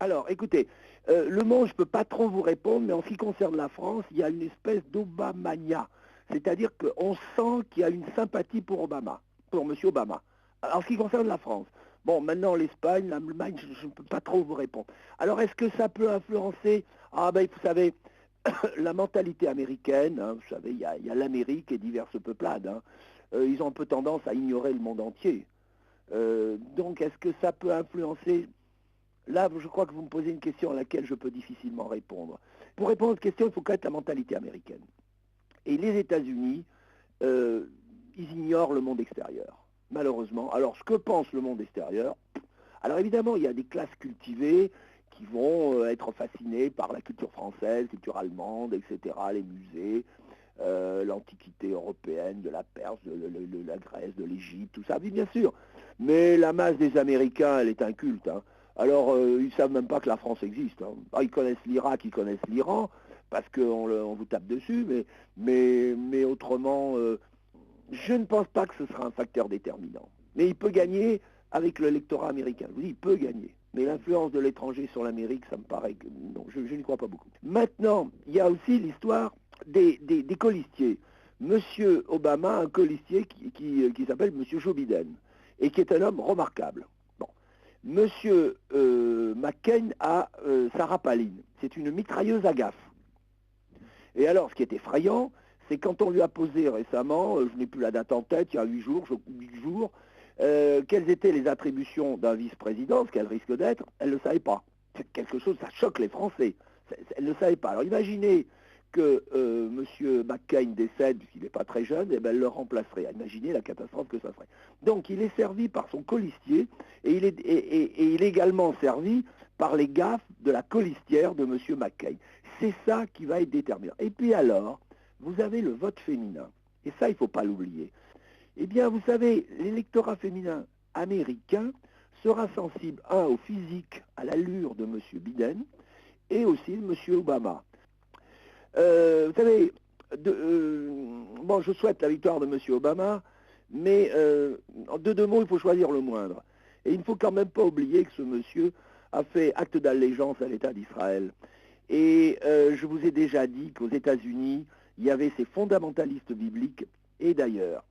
Alors, écoutez, Le Monde, je ne peux pas trop vous répondre, mais en ce qui concerne la France, il y a une espèce d'Obamania. C'est-à-dire qu'on sent qu'il y a une sympathie pour Obama, pour M. Obama. En ce qui concerne la France. Bon, maintenant, l'Espagne, l'Allemagne, je ne peux pas trop vous répondre. Alors, est-ce que ça peut influencer? Ah ben, vous savez, la mentalité américaine, hein, vous savez, il y a l'Amérique et diverses peuplades. Hein. Ils ont un peu tendance à ignorer le monde entier. Donc, est-ce que ça peut influencer? Là, je crois que vous me posez une question à laquelle je peux difficilement répondre. Pour répondre à cette question, il faut connaître la mentalité américaine. Et les États-Unis, euh, ils ignorent le monde extérieur, malheureusement. Alors, ce que pense le monde extérieur? Alors évidemment, il y a des classes cultivées qui vont être fascinées par la culture française, la culture allemande, etc., les musées, l'antiquité européenne, de la Perse, de la Grèce, de l'Égypte, tout ça, oui, bien sûr. Mais la masse des Américains, elle est inculte. Hein. Alors, ils ne savent même pas que la France existe. Hein. Ah, ils connaissent l'Irak, ils connaissent l'Iran, parce qu'on vous tape dessus, mais autrement, je ne pense pas que ce sera un facteur déterminant. Mais il peut gagner avec le lectorat américain. Je vous dis, il peut gagner. Mais l'influence de l'étranger sur l'Amérique, ça me paraît que non, je n'y crois pas beaucoup. Maintenant, il y a aussi l'histoire des colistiers. Monsieur Obama a un colistier qui s'appelle Monsieur Joe Biden et qui est un homme remarquable. Bon. Monsieur McCain a Sarah Palin. C'est une mitrailleuse à gaffe. Et alors, ce qui est effrayant, c'est quand on lui a posé récemment, je n'ai plus la date en tête, il y a 8 jours, 8 jours, quelles étaient les attributions d'un vice-président, ce qu'elle risque d'être, elle ne le savait pas. C'est quelque chose, ça choque les Français. Elle ne le savait pas. Alors imaginez que M. McCain décède, puisqu'il n'est pas très jeune, et ben elle le remplacerait. Imaginez la catastrophe que ça ferait. Donc il est servi par son colistier, et il est également servi par les gaffes de la colistière de M. McCain. C'est ça qui va être déterminant. Et puis alors, vous avez le vote féminin. Et ça, il ne faut pas l'oublier. Eh bien, vous savez, l'électorat féminin américain sera sensible, au physique, à l'allure de M. Biden, et aussi de M. Obama. Vous savez, bon, je souhaite la victoire de M. Obama, mais en deux mots, il faut choisir le moindre. Et il ne faut quand même pas oublier que ce monsieur a fait acte d'allégeance à l'État d'Israël. Et je vous ai déjà dit qu'aux États-Unis, il y avait ces fondamentalistes bibliques, et d'ailleurs,